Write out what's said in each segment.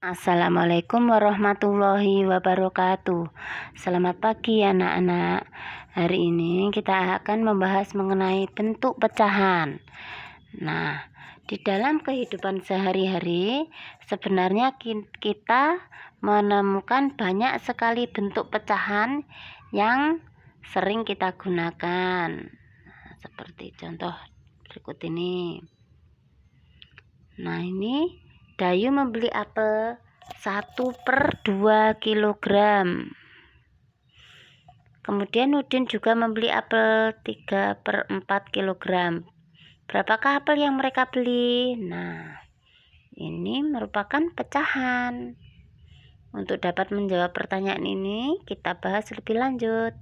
Assalamualaikum warahmatullahi wabarakatuh. Selamat pagi anak-anak. Hari ini kita akan membahas mengenai bentuk pecahan. Nah, di dalam kehidupan sehari-hari sebenarnya kita menemukan banyak sekali bentuk pecahan yang sering kita gunakan. Seperti contoh berikut ini. Nah, ini Dayu membeli apel 1/2 kilogram. Kemudian Udin juga membeli apel 3/4 kilogram. Berapakah apel yang mereka beli? Nah, ini merupakan pecahan. Untuk dapat menjawab pertanyaan ini, kita bahas lebih lanjut.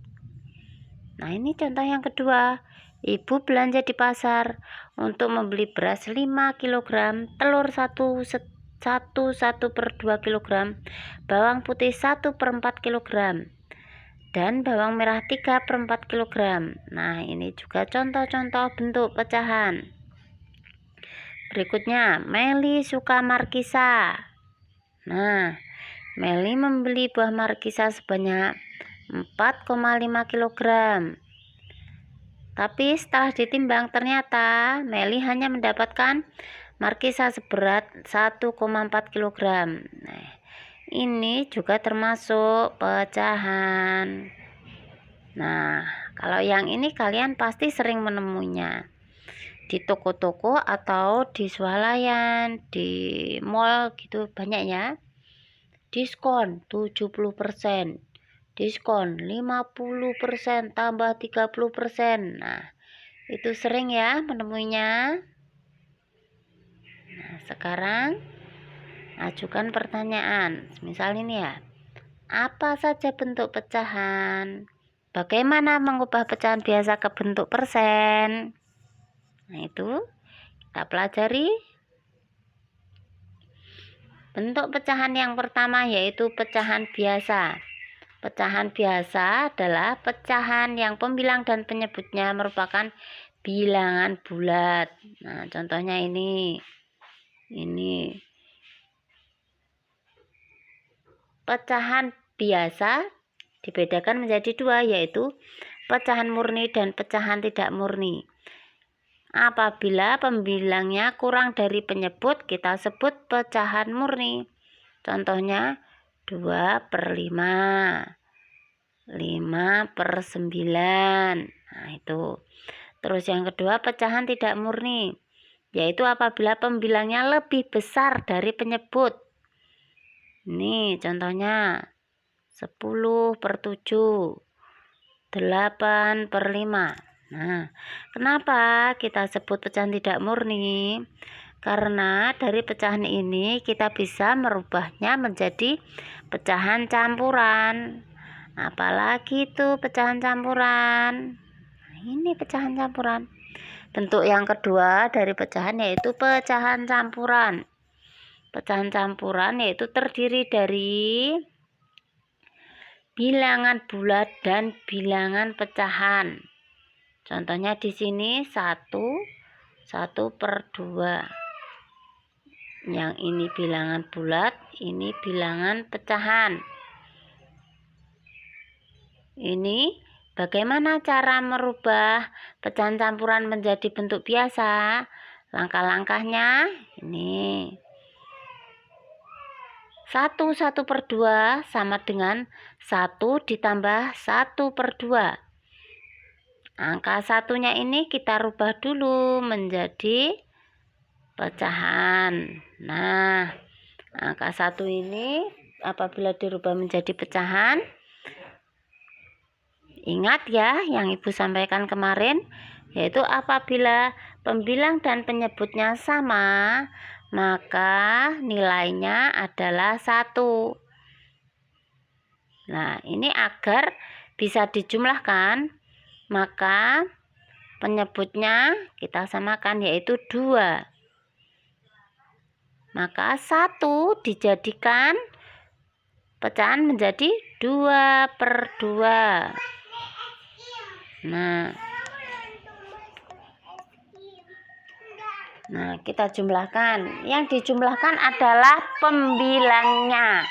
Nah, ini contoh yang kedua. Ibu belanja di pasar untuk membeli beras 5 kg, telur 1/2 kg, bawang putih 1/4 kg, dan bawang merah 3/4 kg. Nah, ini juga contoh-contoh bentuk pecahan. Berikutnya, Meli suka markisa. Nah, Meli membeli buah markisa sebanyak 4,5 kg. Tapi setelah ditimbang ternyata Meli hanya mendapatkan markisa seberat 1,4 kg. Nah, ini juga termasuk pecahan. Nah, kalau yang ini kalian pasti sering menemuinya di toko-toko atau di swalayan, di mall gitu banyak ya. Diskon 70%. Diskon 50% tambah 30%. Nah, itu sering ya menemuinya. Nah, sekarang ajukan pertanyaan. Misal ini ya. Apa saja bentuk pecahan? Bagaimana mengubah pecahan biasa ke bentuk persen? Nah, itu kita pelajari. Bentuk pecahan yang pertama yaitu pecahan biasa. Pecahan biasa adalah pecahan yang pembilang dan penyebutnya merupakan bilangan bulat. Nah, contohnya ini. Ini pecahan biasa dibedakan menjadi dua, yaitu pecahan murni dan pecahan tidak murni. Apabila pembilangnya kurang dari penyebut, kita sebut pecahan murni. Contohnya 2/5, 5/9. Nah, itu. Terus yang kedua, pecahan tidak murni, yaitu apabila pembilangnya lebih besar dari penyebut. Ini contohnya 10/7, 8/5. Nah, kenapa kita sebut pecahan tidak murni? Karena dari pecahan ini kita bisa merubahnya menjadi pecahan campuran. Apalagi itu pecahan campuran. Nah, ini pecahan campuran. Bentuk yang kedua dari pecahan yaitu pecahan campuran. Pecahan campuran yaitu terdiri dari bilangan bulat dan bilangan pecahan. Contohnya di sini 1/2. Yang ini bilangan bulat, ini bilangan pecahan. Ini bagaimana cara merubah pecahan campuran menjadi bentuk biasa? Langkah-langkahnya ini. 1/2 sama dengan 1 ditambah 1/2. Angka satunya ini kita rubah dulu menjadi pecahan. Nah, angka 1 ini apabila dirubah menjadi pecahan, ingat ya yang Ibu sampaikan kemarin, yaitu apabila pembilang dan penyebutnya sama, maka nilainya adalah 1. Nah, ini agar bisa dijumlahkan, maka penyebutnya kita samakan yaitu 2. Maka 1 dijadikan pecahan menjadi 2/2. Nah, kita jumlahkan. Yang dijumlahkan adalah pembilangnya.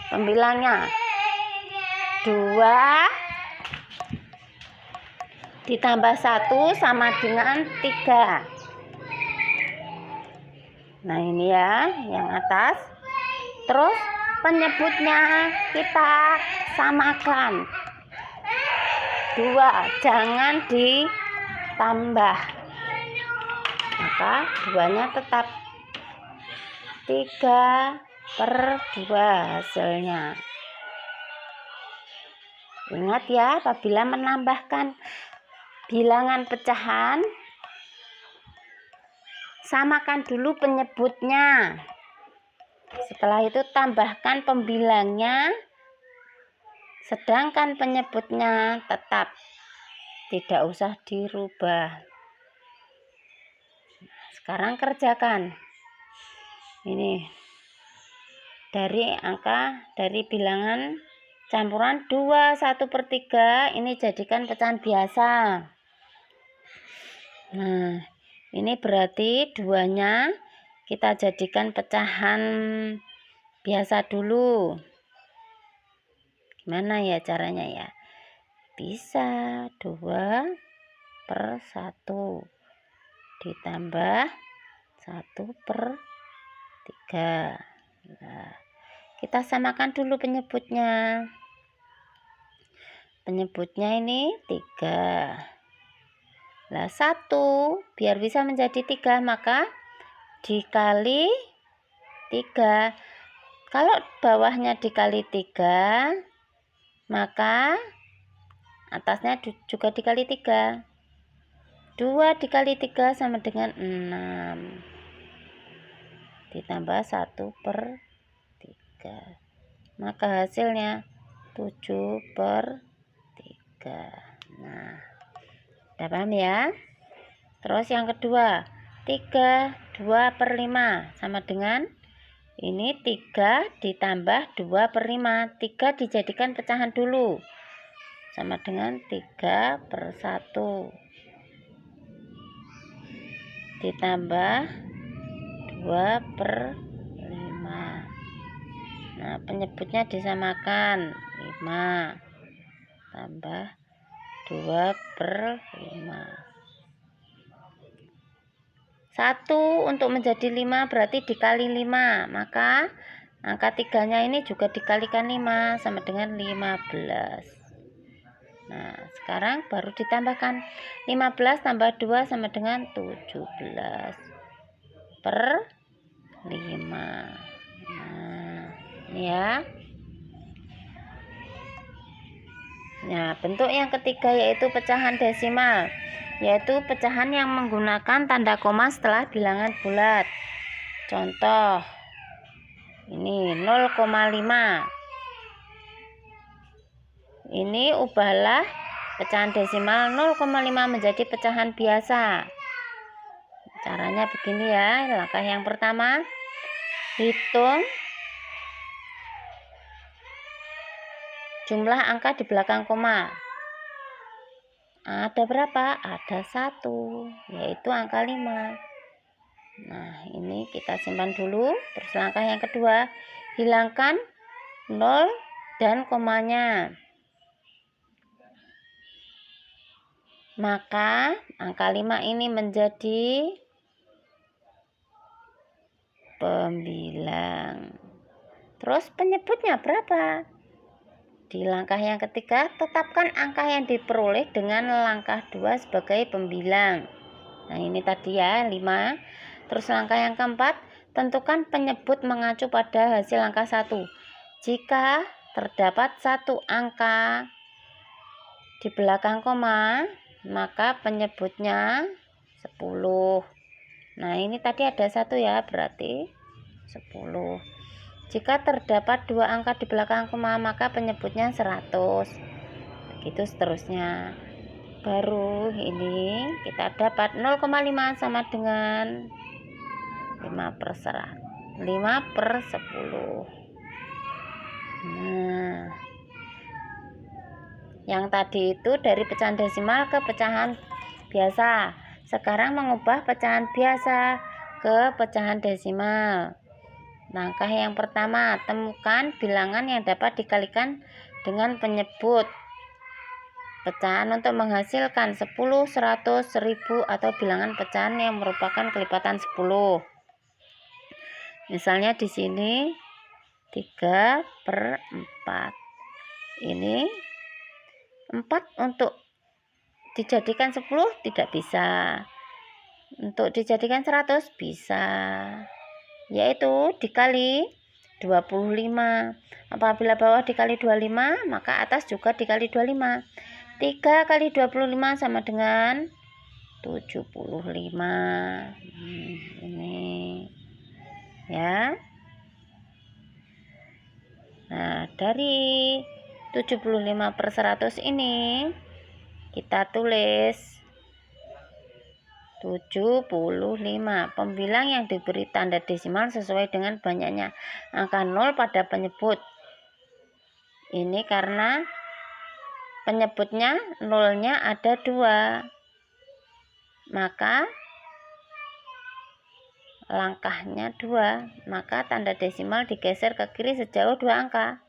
Pembilangnya 2 ditambah 1 sama dengan 3. Nah, ini ya yang atas. Terus penyebutnya kita samakan. 2 jangan ditambah, maka 2-nya tetap 3/2 hasilnya. Ingat ya, apabila menambahkan bilangan pecahan, samakan dulu penyebutnya. Setelah itu tambahkan pembilangnya, sedangkan penyebutnya tetap, tidak usah dirubah. Sekarang kerjakan. Ini dari bilangan campuran 2 1/3, ini jadikan pecahan biasa. Nah, ini berarti 2-nya kita jadikan pecahan biasa dulu. Gimana ya caranya ya? Bisa 2/1 ditambah 1/3. Nah, kita samakan dulu penyebutnya. Penyebutnya ini 3. Nah, 1 biar bisa menjadi 3, maka dikali 3. Kalau bawahnya dikali 3, maka atasnya juga dikali 3. 2 dikali 3 sama dengan 6. Ditambah 1/3. Maka hasilnya 7/3. Nah, udah paham ya? Terus yang kedua, 2/5 sama dengan ini 3 ditambah 2/5. 3 dijadikan pecahan dulu, sama dengan 3/1 ditambah 2/5. Nah, penyebutnya disamakan, 5 tambah 2/5. 1 untuk menjadi 5 berarti dikali 5, maka angka 3-nya ini juga dikalikan 5 sama dengan 15. Nah, sekarang baru ditambahkan 15 tambah 2 sama dengan 17/5. Nah, ini ya. Nah, bentuk yang ketiga yaitu pecahan desimal, yaitu pecahan yang menggunakan tanda koma setelah bilangan bulat. Contoh, ini 0,5. Ini ubahlah pecahan desimal 0,5 menjadi pecahan biasa. Caranya begini ya. Langkah yang pertama, hitung jumlah angka di belakang koma. Ada berapa? Ada 1, yaitu angka 5. Nah, ini kita simpan dulu. Terus langkah yang kedua, hilangkan 0 dan komanya. Maka angka 5 ini menjadi pembilang. Terus penyebutnya berapa? Di langkah yang ketiga, tetapkan angka yang diperoleh dengan langkah 2 sebagai pembilang. Nah, ini tadi ya 5. Terus langkah yang keempat, tentukan penyebut mengacu pada hasil angka 1. Jika terdapat 1 angka di belakang koma, maka penyebutnya 10. Nah, ini tadi ada 1 ya, berarti 10. Jika terdapat 2 angka di belakang koma, maka penyebutnya 100. Begitu seterusnya. Baru ini kita dapat 0,5 sama dengan 5/10. Nah, yang tadi itu dari pecahan desimal ke pecahan biasa. Sekarang mengubah pecahan biasa ke pecahan desimal. Langkah yang pertama, temukan bilangan yang dapat dikalikan dengan penyebut pecahan untuk menghasilkan 10, 100, 1000 atau bilangan pecahan yang merupakan kelipatan 10. Misalnya di sini 3/4. Ini 4 untuk dijadikan 10 tidak bisa. Untuk dijadikan 100 bisa. Yaitu dikali 25. Apabila bawah dikali 25, maka atas juga dikali 25. 3 kali 25 sama dengan 75. Ini ya. Nah, dari 75/100 ini kita tulis 75. Pembilang yang diberi tanda desimal sesuai dengan banyaknya angka 0 pada penyebut. Ini karena penyebutnya nolnya ada 2. Maka langkahnya 2. Maka tanda desimal digeser ke kiri sejauh 2 angka.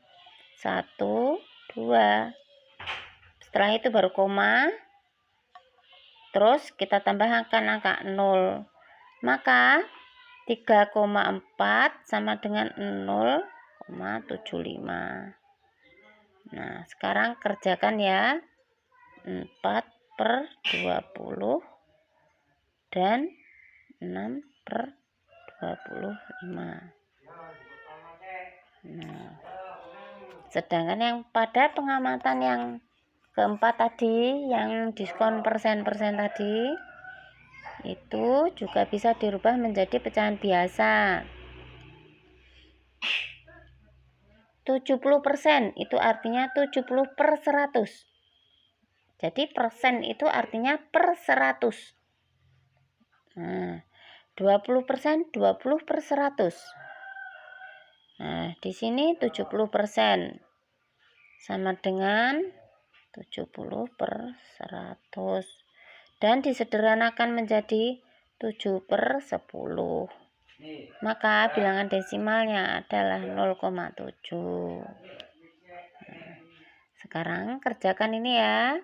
1, 2. Setelah itu baru koma. Terus kita tambahkan angka 0. Maka 3,4 sama dengan 0,75. Nah, sekarang kerjakan ya. 4/20 dan 6/25. Nah, sedangkan yang pada pengamatan yang keempat tadi, yang diskon persen-persen tadi, itu juga bisa dirubah menjadi pecahan biasa. 70% itu artinya 70/100. Jadi persen itu artinya per 100. Nah, 20% 20/100. Nah, di sini 70% sama dengan 70/100. Dan disederhanakan menjadi 7/10. Maka bilangan desimalnya adalah 0,7. Sekarang kerjakan ini ya.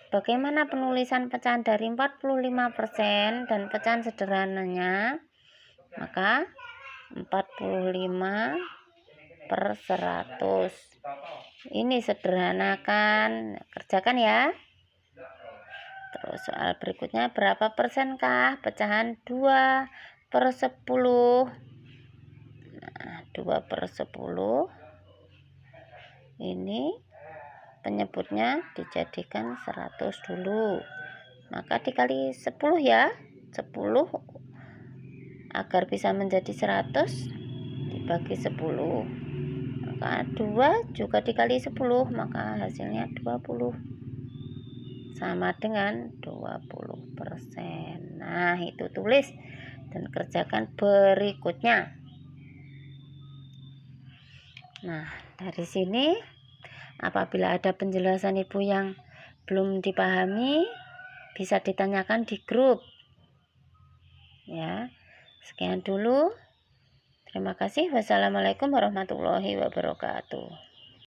Bagaimana penulisan pecahan dari 45% dan pecahan sederhananya? Maka 45/100. Ini sederhanakan. Kerjakan ya. Terus soal berikutnya, berapa persenkah pecahan 2/10? Nah, 2/10 ini penyebutnya dijadikan 100 dulu. Maka dikali 10 ya. 10 agar bisa menjadi 100 dibagi 10. Maka 2 juga dikali 10, maka hasilnya 20. Sama dengan 20%. Nah, itu tulis dan kerjakan berikutnya. Nah, dari sini apabila ada penjelasan Ibu yang belum dipahami, bisa ditanyakan di grup. Ya, sekian dulu. Terima kasih. Wassalamualaikum warahmatullahi wabarakatuh.